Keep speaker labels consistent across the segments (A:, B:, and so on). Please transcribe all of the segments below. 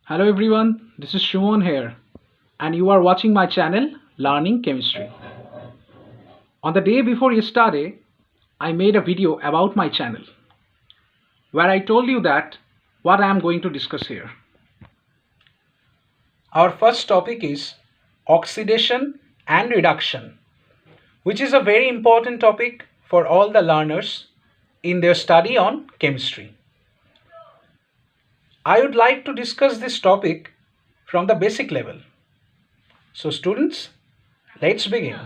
A: Hello everyone, this is Shimon here, and you are watching my channel Learning Chemistry. On the day before yesterday, I made a video about my channel where I told you that what I am going to discuss here. Our first topic is oxidation and reduction, which is a very important topic for all the learners in their study on chemistry. I would like to discuss this topic from the basic level. So students, let's begin.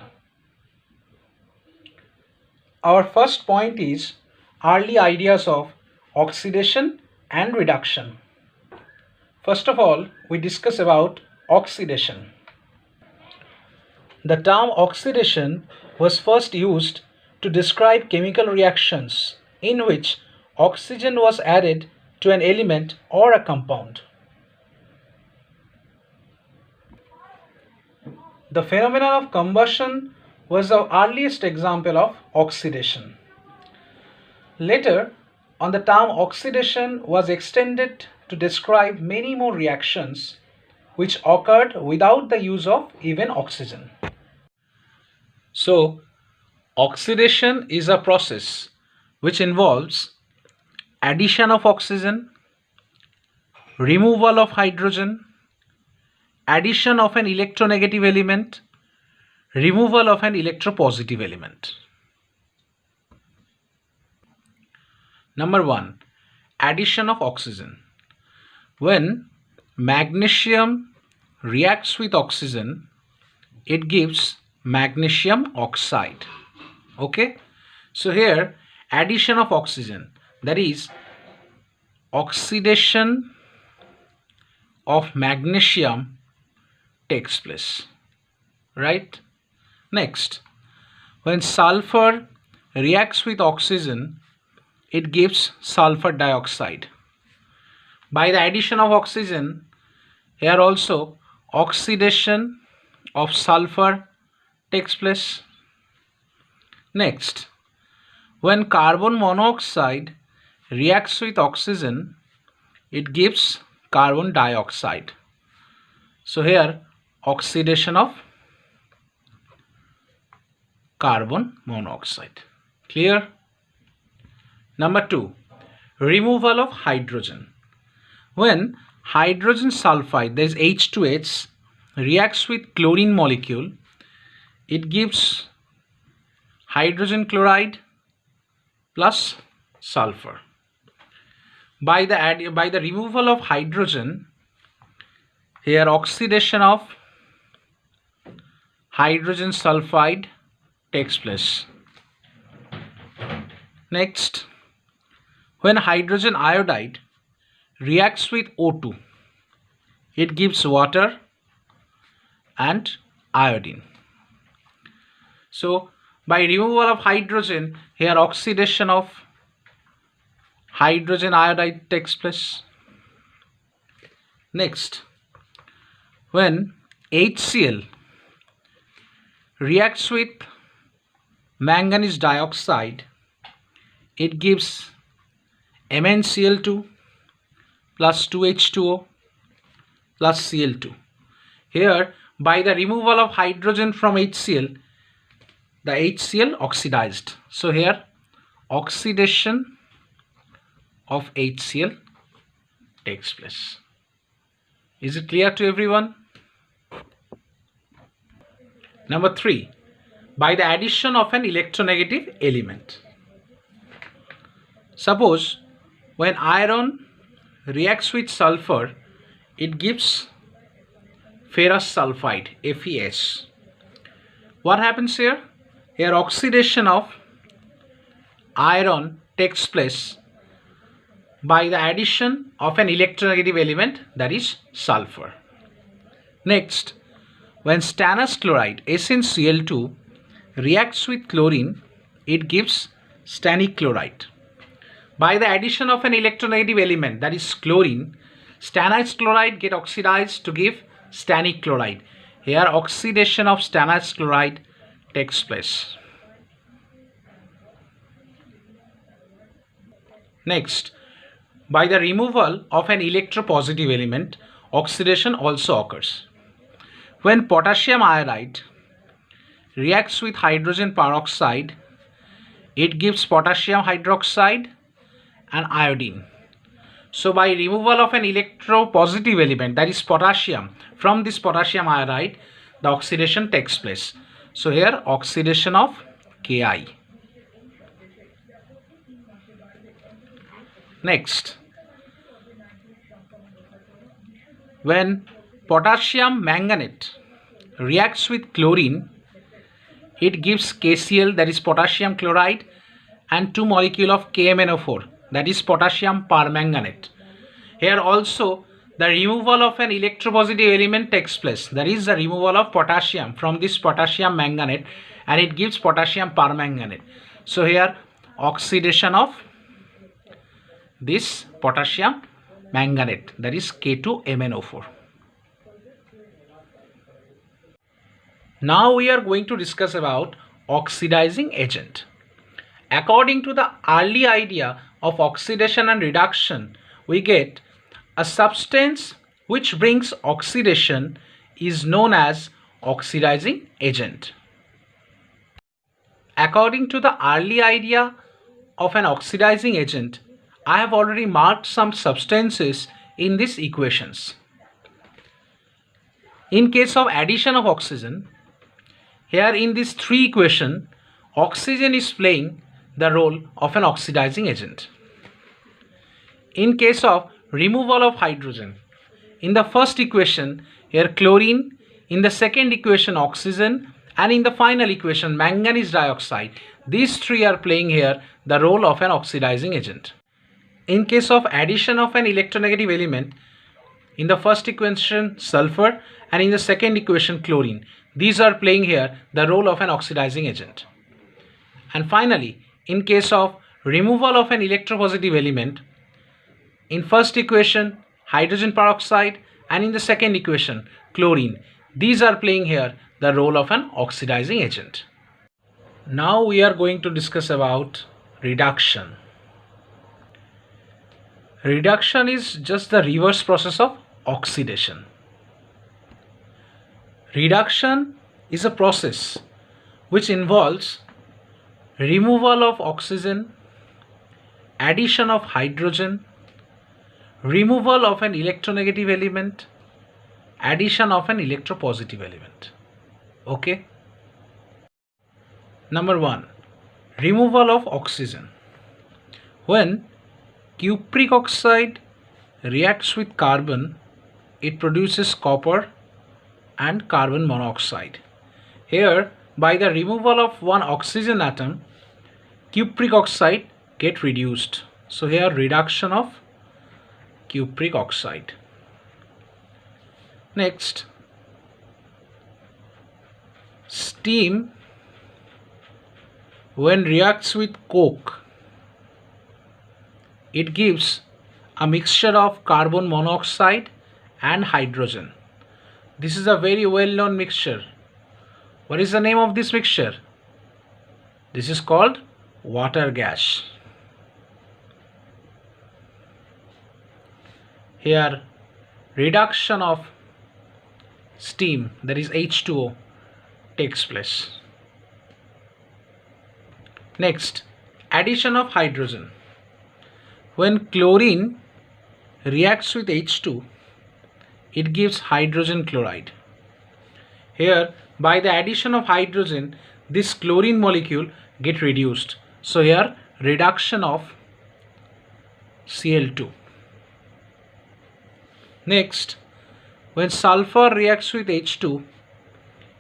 A: Our first point is early ideas of oxidation and reduction. First of all, we discuss about oxidation. The term oxidation was first used to describe chemical reactions in which oxygen was added to an element or a compound. The phenomenon of combustion was the earliest example of oxidation. Later on, the term oxidation was extended to describe many more reactions which occurred without the use of even oxygen. So, oxidation is a process which involves addition of oxygen, removal of hydrogen, addition of an electronegative element, removal of an electropositive element. Number 1. Addition of oxygen. When magnesium reacts with oxygen, it gives magnesium oxide. Okay? So here addition of oxygen, that is oxidation of magnesium takes place. Right? Next, when sulfur reacts with oxygen, it gives sulfur dioxide. By the addition of oxygen, here also oxidation of sulfur takes place. Next, when carbon monoxide reacts with oxygen, it gives carbon dioxide. So here oxidation of carbon monoxide. Clear? Number 2, removal of hydrogen. When hydrogen sulfide, that is H2H, reacts with chlorine molecule, it gives hydrogen chloride plus sulfur. By the removal of hydrogen, here oxidation of hydrogen sulfide takes place. Next, when hydrogen iodide reacts with O2, it gives water and iodine. So by removal of hydrogen, here oxidation of hydrogen iodide takes place. Next, when HCl reacts with manganese dioxide, it gives MnCl2 plus 2H2O plus Cl2. Here, by the removal of hydrogen from HCl, the HCl oxidized. So here oxidation of HCl takes place. Is it clear to everyone? Number 3, by the addition of an electronegative element. Suppose when iron reacts with sulfur, it gives ferrous sulfide, FeS. What happens here? Here oxidation of iron takes place by the addition of an electronegative element, that is sulfur. Next, when stannous chloride, SnCl2, reacts with chlorine, it gives stannic chloride. By the addition of an electronegative element, that is chlorine, stannous chloride get oxidized to give stannic chloride. Here oxidation of stannous chloride takes place. Next, by the removal of an electropositive element, oxidation also occurs. When potassium iodide reacts with hydrogen peroxide, it gives potassium hydroxide and iodine. So by removal of an electropositive element, that is potassium, from this potassium iodide, the oxidation takes place. So here oxidation of Ki. Next, when potassium manganate reacts with chlorine, it gives KCl, that is potassium chloride, and 2 molecule of KMnO4, that is potassium permanganate. Here also the removal of an electropositive element takes place, that is the removal of potassium from this potassium manganate, and it gives potassium permanganate. So here oxidation of this potassium manganate, that is K2MnO4. Now we are going to discuss about oxidizing agent. According to the early idea of oxidation and reduction, we get a substance which brings oxidation is known as oxidizing agent. According to the early idea of an oxidizing agent, I have already marked some substances in these equations. In case of addition of oxygen, here in this 3 equation, oxygen is playing the role of an oxidizing agent. In case of removal of hydrogen, in the first equation here chlorine, in the second equation oxygen, and in the final equation manganese dioxide, these 3 are playing here the role of an oxidizing agent. In case of addition of an electronegative element, in the first equation sulfur and in the second equation chlorine, these are playing here the role of an oxidizing agent. And finally, in case of removal of an electropositive element, in first equation hydrogen peroxide and in the second equation chlorine, these are playing here the role of an oxidizing agent. Now we are going to discuss about reduction. Reduction is just the reverse process of oxidation. Reduction is a process which involves removal of oxygen, addition of hydrogen, removal of an electronegative element, addition of an electropositive element. Okay. Number 1, removal of oxygen. When cupric oxide reacts with carbon, it produces copper and carbon monoxide. Here, by the removal of one oxygen atom, cupric oxide get reduced. So here reduction of cupric oxide. Next, steam when reacts with coke, it gives a mixture of carbon monoxide and hydrogen. This is a very well known mixture. What is the name of this mixture? This is called water gas. Here reduction of steam, that is H2O, takes place. Next, addition of hydrogen. When chlorine reacts with H2, it gives hydrogen chloride. Here, by the addition of hydrogen, this chlorine molecule get reduced. So here reduction of Cl2. Next, when sulfur reacts with H2,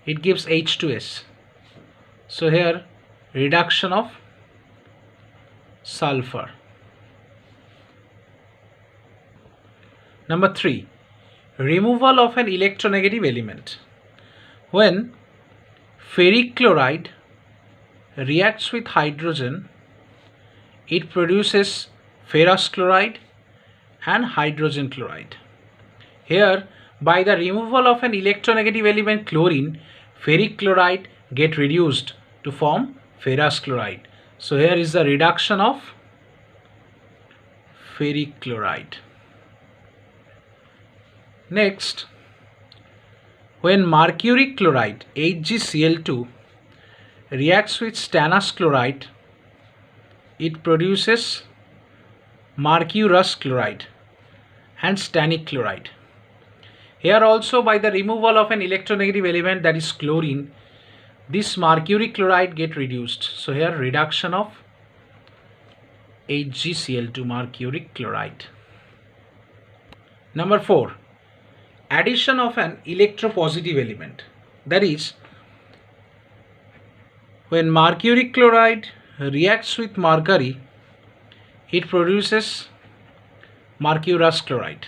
A: it gives H2S. So here reduction of sulfur. Number 3, removal of an electronegative element. When ferric chloride reacts with hydrogen, it produces ferrous chloride and hydrogen chloride. Here, by the removal of an electronegative element chlorine, ferric chloride get reduced to form ferrous chloride. So here is the reduction of ferric chloride. Next, when mercury chloride HgCl2 reacts with stannous chloride, it produces mercurous chloride and stannic chloride. Here also, by the removal of an electronegative element, that is chlorine, this mercury chloride get reduced. So here reduction of HgCl2 mercury chloride. Number 4, addition of an electropositive element. That is, when mercury chloride reacts with mercury, it produces mercurous chloride.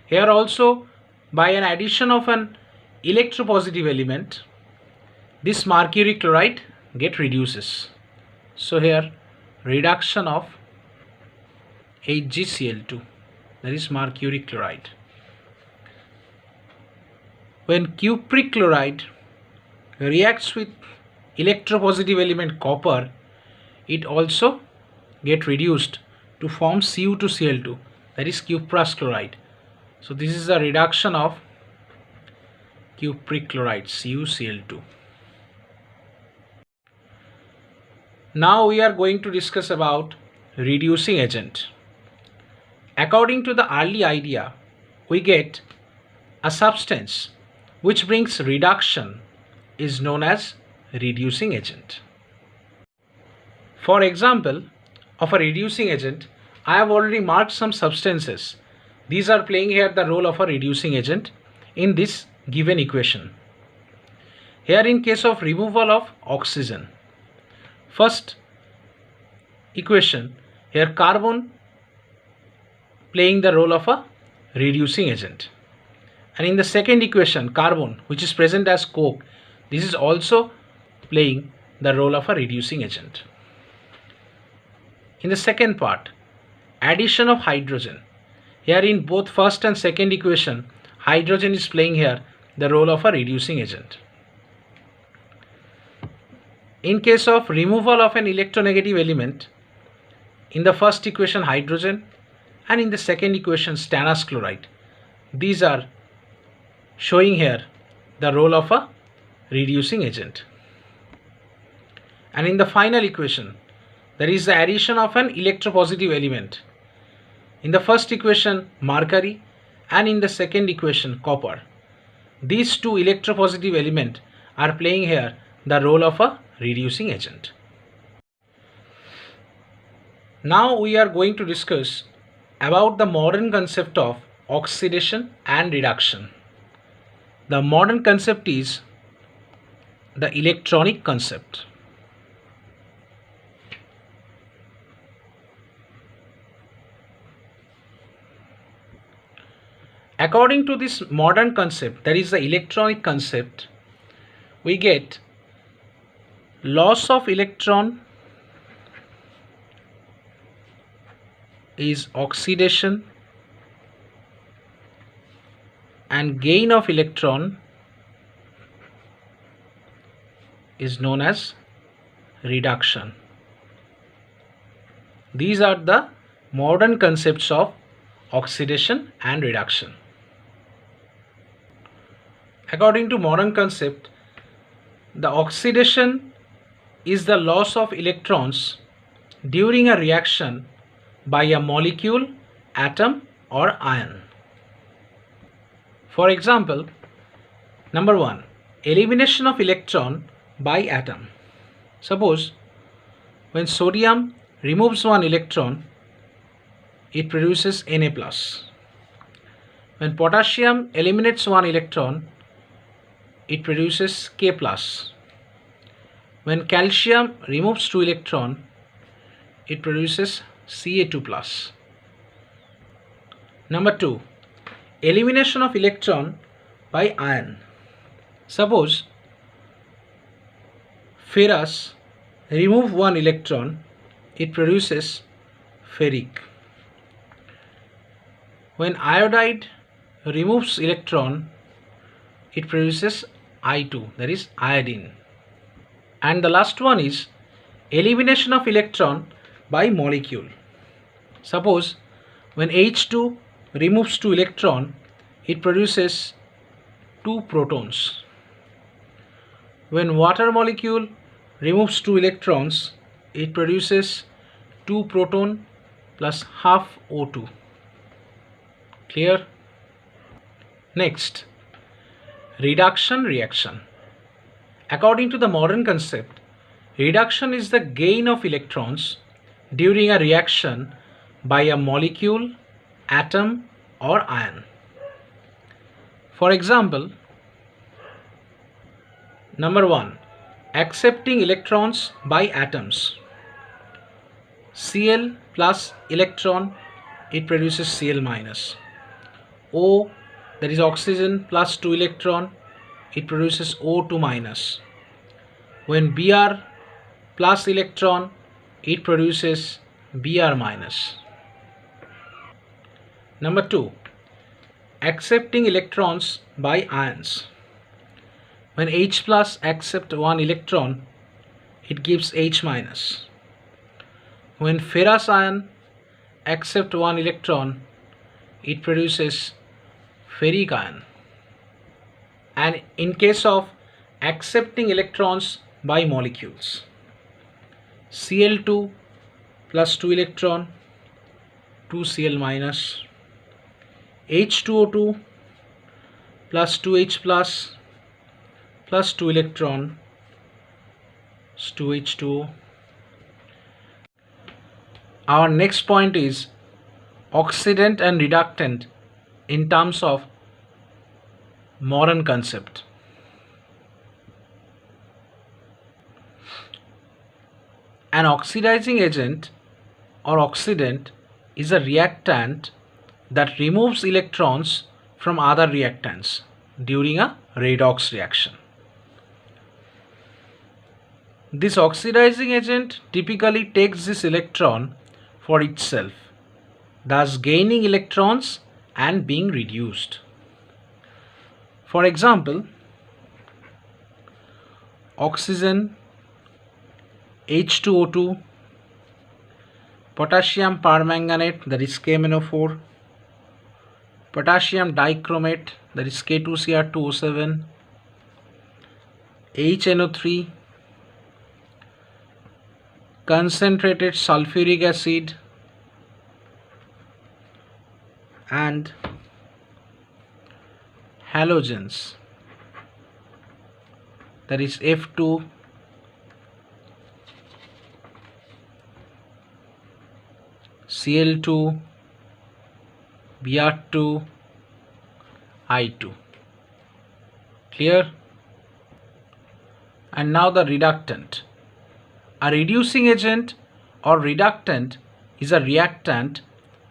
A: Here also, by an addition of an electropositive element, this mercury chloride get reduces. So here reduction of HgCl2, that is mercury chloride. When cupric chloride reacts with electropositive element copper, it also get reduced to form Cu2Cl2, that is cuprous chloride. So this is a reduction of cupric chloride, CuCl2. Now we are going to discuss about reducing agent. According to the early idea, we get a substance which brings reduction is known as reducing agent. For example, of a reducing agent, I have already marked some substances. These are playing here the role of a reducing agent in this given equation. Here in case of removal of oxygen, first equation, here carbon playing the role of a reducing agent. And in the second equation, carbon, which is present as coke, this is also playing the role of a reducing agent. In the second part, addition of hydrogen. Here in both first and second equation, hydrogen is playing here the role of a reducing agent. In case of removal of an electronegative element, in the first equation hydrogen and in the second equation stannous chloride, these are showing here the role of a reducing agent. And in the final equation, there is the addition of an electropositive element. In the first equation mercury and in the second equation copper. These two electropositive elements are playing here the role of a reducing agent. Now we are going to discuss about the modern concept of oxidation and reduction. The modern concept is the electronic concept. According to this modern concept, that is the electronic concept, we get loss of electron is oxidation and gain of electron is known as reduction. These are the modern concepts of oxidation and reduction. According to modern concept, the oxidation is the loss of electrons during a reaction by a molecule, atom or ion. For example, number 1, elimination of electron by atom. Suppose when sodium removes one electron, it produces Na+. When potassium eliminates one electron, it produces K+. When calcium removes 2 electrons, it produces Ca2+. Number 2, elimination of electron by ion. Suppose ferrous remove one electron, it produces ferric. When iodide removes electron, it produces I2, that is iodine. And the last one is elimination of electron by molecule. Suppose when H2 removes 2 electron, it produces 2 protons. When water molecule removes 2 electrons, it produces 2 proton plus half O2. Clear? Next, reduction reaction. According to the modern concept, reduction is the gain of electrons during a reaction by a molecule, atom, or ion. For example, number 1, accepting electrons by atoms. Cl plus electron, it produces Cl minus. O, that is oxygen, plus 2 electron, it produces O2 minus. When Br plus electron, it produces Br minus. Number 2, accepting electrons by ions. When H plus accepts 1 electron, it gives H minus. When ferrous ion accepts 1 electron, it produces ferric ion. And in case of accepting electrons by molecules, Cl2 plus 2 electron, 2 Cl minus. H2O2 plus 2H plus 2 electron, 2H2O. Our next point is oxidant and reductant in terms of modern concept. An oxidizing agent or oxidant is a reactant that removes electrons from other reactants during a redox reaction. This oxidizing agent typically takes this electron for itself, thus gaining electrons and being reduced. For example, oxygen, H2O2, potassium permanganate, that is KMnO4, potassium dichromate, that is K2Cr2O7, HNO3, concentrated sulfuric acid, and halogens, that is F2, Cl2, Br2, I2. Clear? And now the reductant. A reducing agent or reductant is a reactant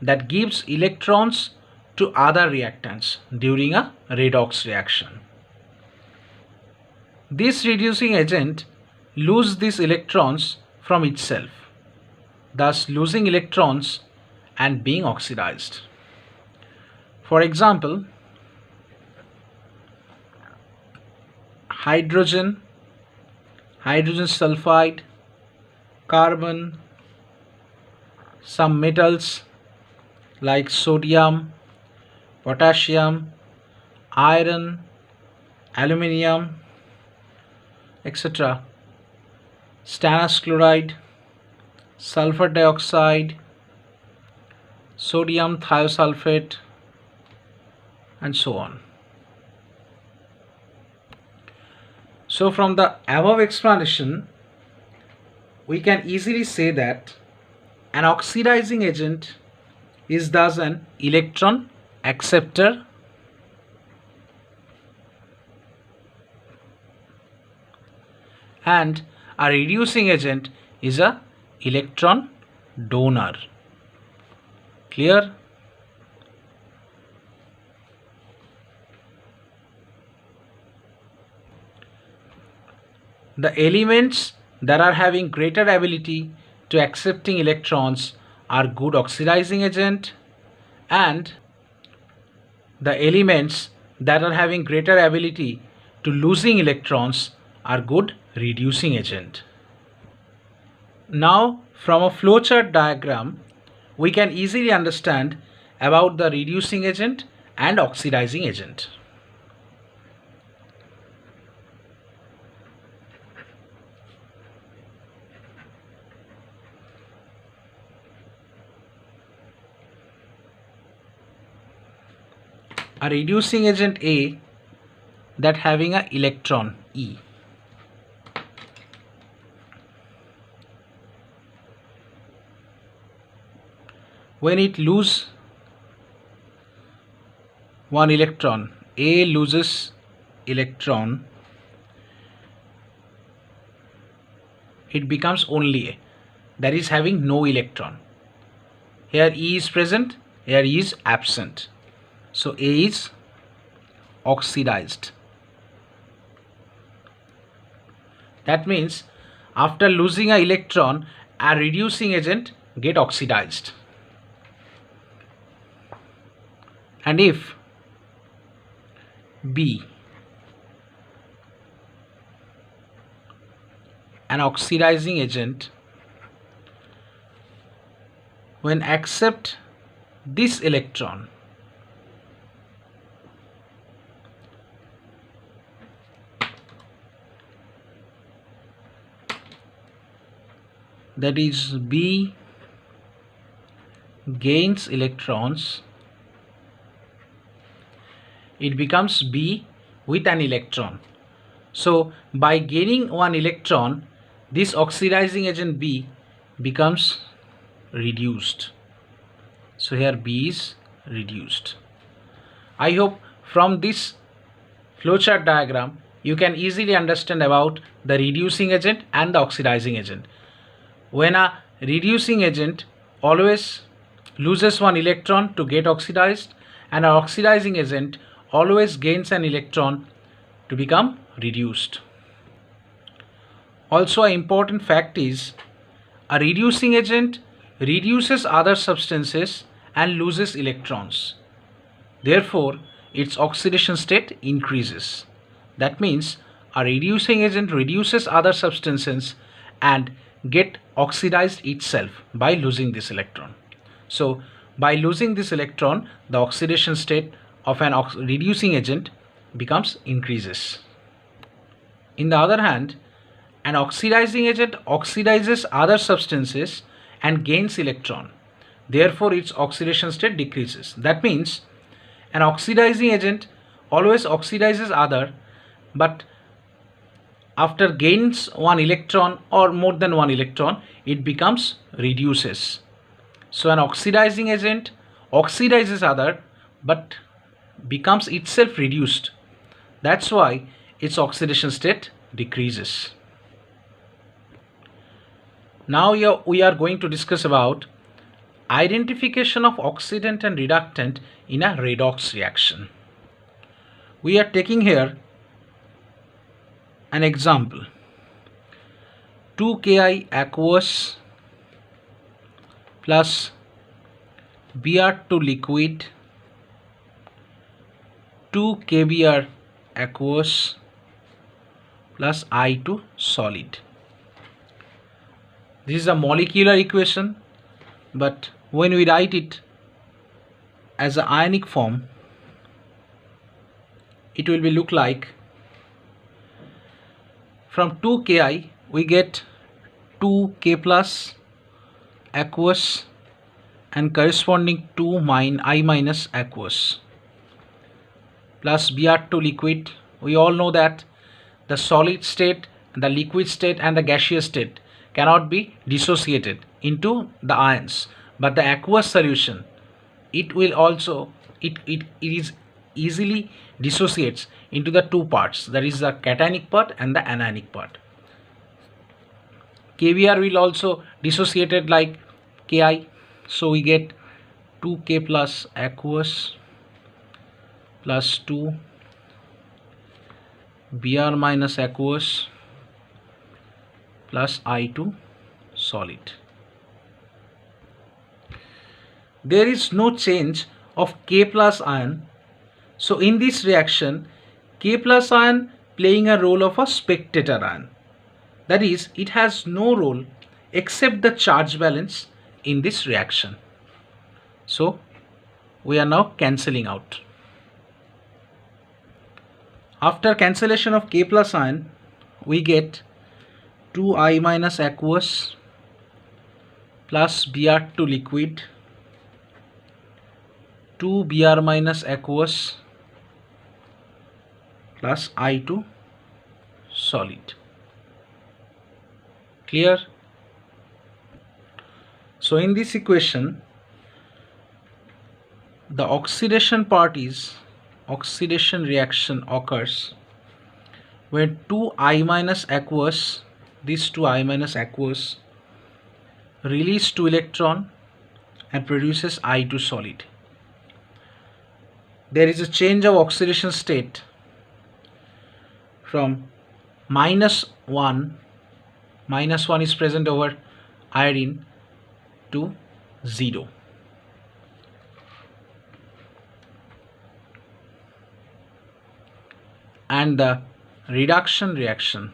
A: that gives electrons to other reactants during a redox reaction. This reducing agent loses these electrons from itself, thus losing electrons and being oxidized. For example, hydrogen, hydrogen sulfide, carbon, some metals like sodium, potassium, iron, aluminium, etc., stannous chloride, sulfur dioxide, sodium thiosulfate, and so on. So from the above explanation, we can easily say that an oxidizing agent is thus an electron acceptor and a reducing agent is a electron donor. Clear? The elements that are having greater ability to accepting electrons are good oxidizing agent, and the elements that are having greater ability to losing electrons are good reducing agent. Now from a flowchart diagram we can easily understand about the reducing agent and oxidizing agent. A reducing agent A that having a electron E. When it lose one electron, A loses electron, it becomes only A, that is having no electron. Here E is present, here E is absent. So A is oxidized. That means after losing an electron, a reducing agent get oxidized. And if B, an oxidizing agent, when accept this electron, that is B gains electrons, it becomes B with an electron. So by gaining one electron, this oxidizing agent B becomes reduced. So here B is reduced. I hope from this flowchart diagram you can easily understand about the reducing agent and the oxidizing agent. When a reducing agent always loses one electron to get oxidized, and an oxidizing agent always gains an electron to become reduced. Also, an important fact is a reducing agent reduces other substances and loses electrons. Therefore, its oxidation state increases. That means a reducing agent reduces other substances and get oxidized itself by losing this electron. So by losing this electron, the oxidation state of an reducing agent becomes increases. In the other hand, an oxidizing agent oxidizes other substances and gains electron. Therefore, its oxidation state decreases. That means an oxidizing agent always oxidizes other, but after gains one electron or more than one electron, it becomes reduces. So an oxidizing agent oxidizes other but becomes itself reduced. That's why its oxidation state decreases. Now we are going to discuss about identification of oxidant and reductant in a redox reaction. We are taking here an example. 2Ki aqueous plus Br2 liquid, 2 kBr aqueous plus I2 solid. This is a molecular equation, but when we write it as an ionic form, it will be look like, from 2Ki we get 2K plus aqueous and corresponding to I minus aqueous plus Br2 liquid. We all know that the solid state, the liquid state and the gaseous state cannot be dissociated into the ions, but the aqueous solution, it will also it is easily dissociates into the two parts, that is the cationic part and the anionic part. KBr will also dissociated like Ki, so we get 2K plus aqueous plus 2 Br minus aqueous plus I2 solid. There is no change of K plus ion. So in this reaction, K plus ion playing a role of a spectator ion. That is, it has no role except the charge balance in this reaction. So we are now cancelling out. After cancellation of K plus ion, we get 2I minus aqueous plus Br2 liquid, 2 Br minus aqueous plus I2 solid. Clear? So in this equation, the oxidation part is oxidation reaction occurs when 2I minus aqueous, this 2I minus aqueous release 2 electron and produces I2 solid. There is a change of oxidation state from -1 is present over iodine to 0. And the reduction reaction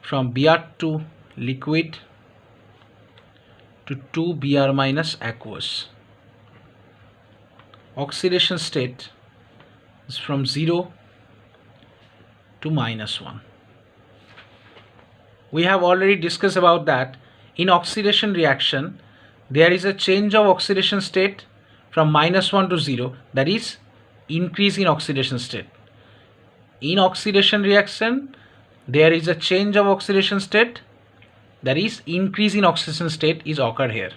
A: from Br2 liquid to 2 Br minus aqueous. Oxidation state is from 0 to -1. We have already discussed about that. In oxidation reaction, there is a change of oxidation state from -1 to 0, that is increase in oxidation state. In oxidation reaction, there is a change of oxidation state, that is increase in oxidation state is occurred here.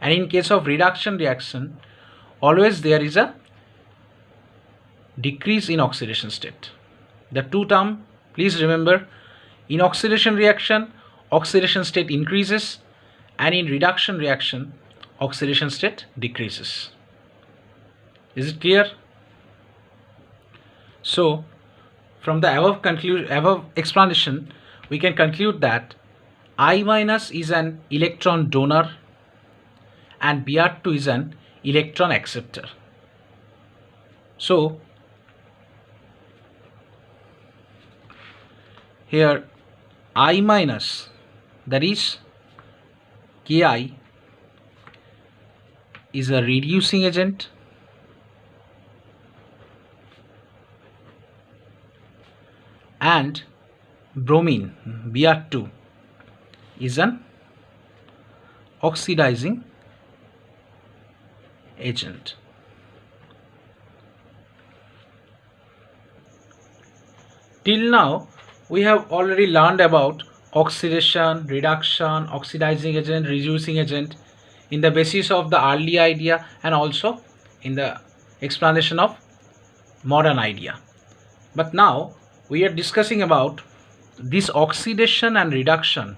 A: And in case of reduction reaction, always there is a decrease in oxidation state. The two terms, please remember, in oxidation reaction, oxidation state increases, and in reduction reaction, oxidation state decreases. Is it clear? So, from the above explanation, we can conclude that I minus is an electron donor and Br2 is an electron acceptor. So, here I minus, that is Ki, is a reducing agent, and bromine Br2 is an oxidizing agent. Till now we have already learned about oxidation, reduction, oxidizing agent, reducing agent in the basis of the early idea and also in the explanation of modern idea. But now we are discussing about this oxidation and reduction.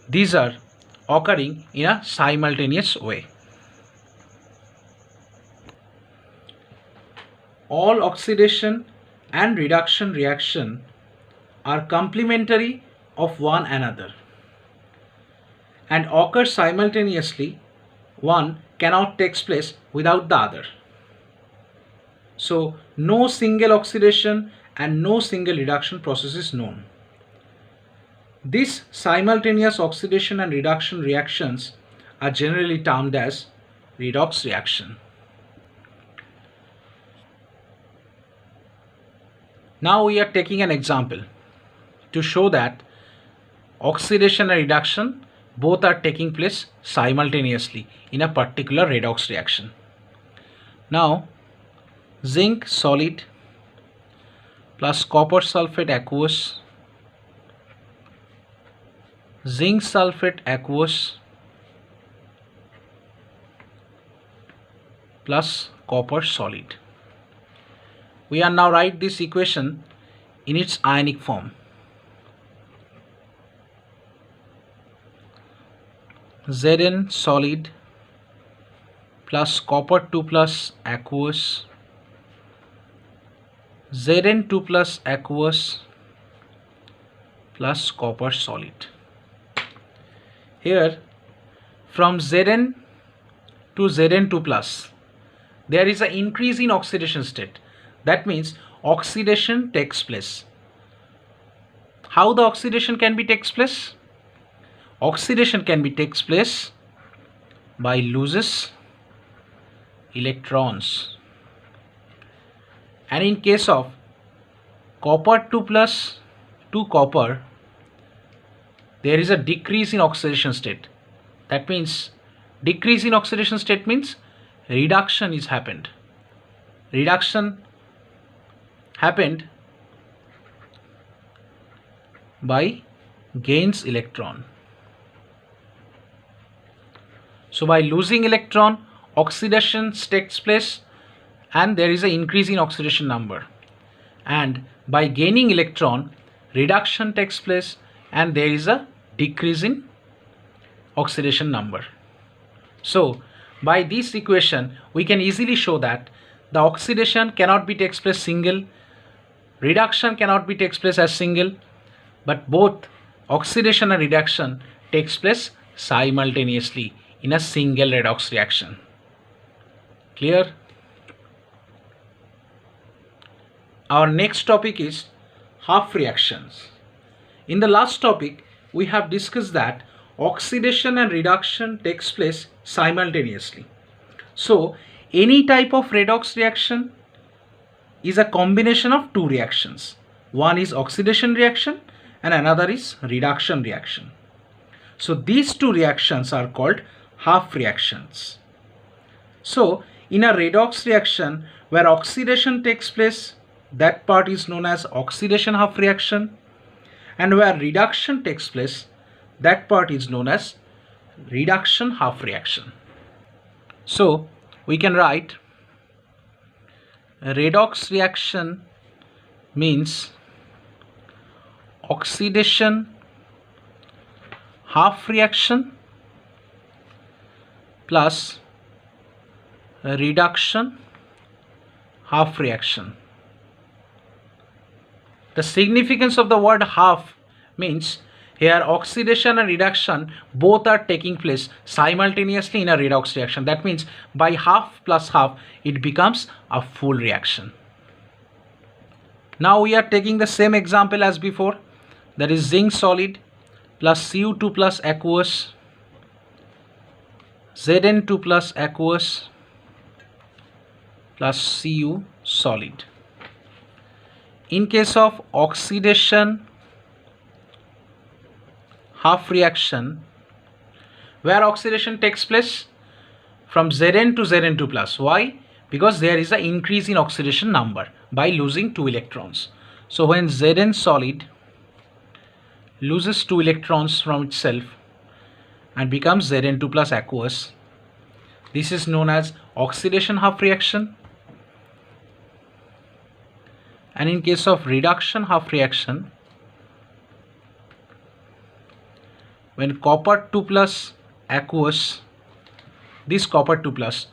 A: These are occurring in a simultaneous way. All oxidation and reduction reaction are complementary of one another and occur simultaneously. One cannot take place without the other. So no single oxidation and no single reduction process is known. These simultaneous oxidation and reduction reactions are generally termed as redox reaction. Now we are taking an example to show that oxidation and reduction both are taking place simultaneously in a particular redox reaction. Now zinc solid plus copper sulfate aqueous, zinc sulfate aqueous plus copper solid. We are now write this equation in its ionic form. Zn solid plus copper 2 plus aqueous, Zn2 plus aqueous plus copper solid. Here from Zn to Zn2 plus there is an increase in oxidation state. That means oxidation takes place. How the oxidation can be takes place? Oxidation can be takes place by loses electrons And in case of copper 2 plus 2 copper, there is a decrease in oxidation state. That means decrease in oxidation state means reduction is happened. Reduction happened by gains electron. So by losing electron, oxidation takes place and there is an increase in oxidation number. And by gaining electron, reduction takes place and there is a decrease in oxidation number. So by this equation, we can easily show that the oxidation cannot be takes place single, reduction cannot be takes place as single, but both oxidation and reduction takes place simultaneously in a single redox reaction. Clear? Our next topic is half reactions. In the last topic, we have discussed that oxidation and reduction takes place simultaneously. So any type of redox reaction is a combination of two reactions. One is oxidation reaction and another is reduction reaction. So these two reactions are called half reactions. So in a redox reaction where oxidation takes place, that part is known as oxidation half reaction, and where reduction takes place, that part is known as reduction half reaction. So we can write a redox reaction means oxidation half reaction plus reduction half reaction. The significance of the word half means here oxidation and reduction both are taking place simultaneously in a redox reaction. That means by half plus half it becomes a full reaction. Now we are taking the same example as before, that is zinc solid plus Cu2 plus aqueous, Zn2 plus aqueous plus Cu solid. In case of oxidation half reaction, where oxidation takes place from Zn to Zn2 plus. Why? Because there is an increase in oxidation number by losing 2 electrons. So when Zn solid loses 2 electrons from itself and becomes Zn2 plus aqueous, this is known as oxidation half reaction. And in case of reduction half reaction, when copper 2 plus aqueous, this copper 2 plus,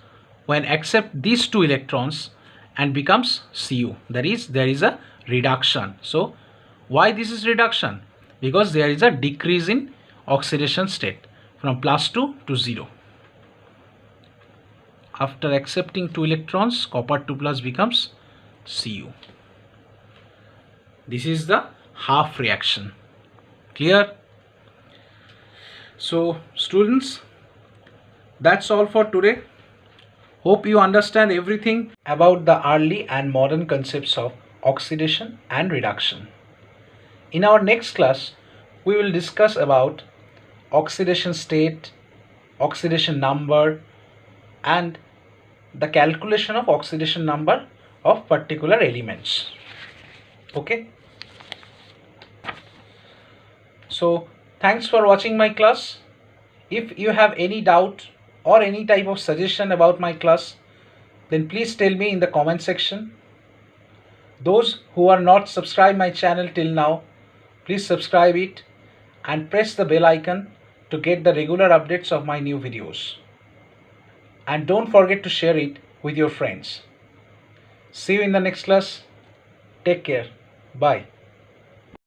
A: when accept these 2 electrons and becomes Cu, that is there is a reduction. So why this is reduction? Because there is a decrease in oxidation state from +2 to 0. After accepting 2 electrons, copper 2 plus becomes Cu. This is the half reaction. Clear? So students, that's all for today. Hope you understand everything about the early and modern concepts of oxidation and reduction. In our next class, we will discuss about oxidation state, oxidation number, and the calculation of oxidation number of particular elements. Okay? So thanks for watching my class. If you have any doubt or any type of suggestion about my class, then please tell me in the comment section. Those who are not subscribed my channel till now, please subscribe it and press the bell icon to get the regular updates of my new videos. And don't forget to share it with your friends. See you in the next class. Take care. Bye.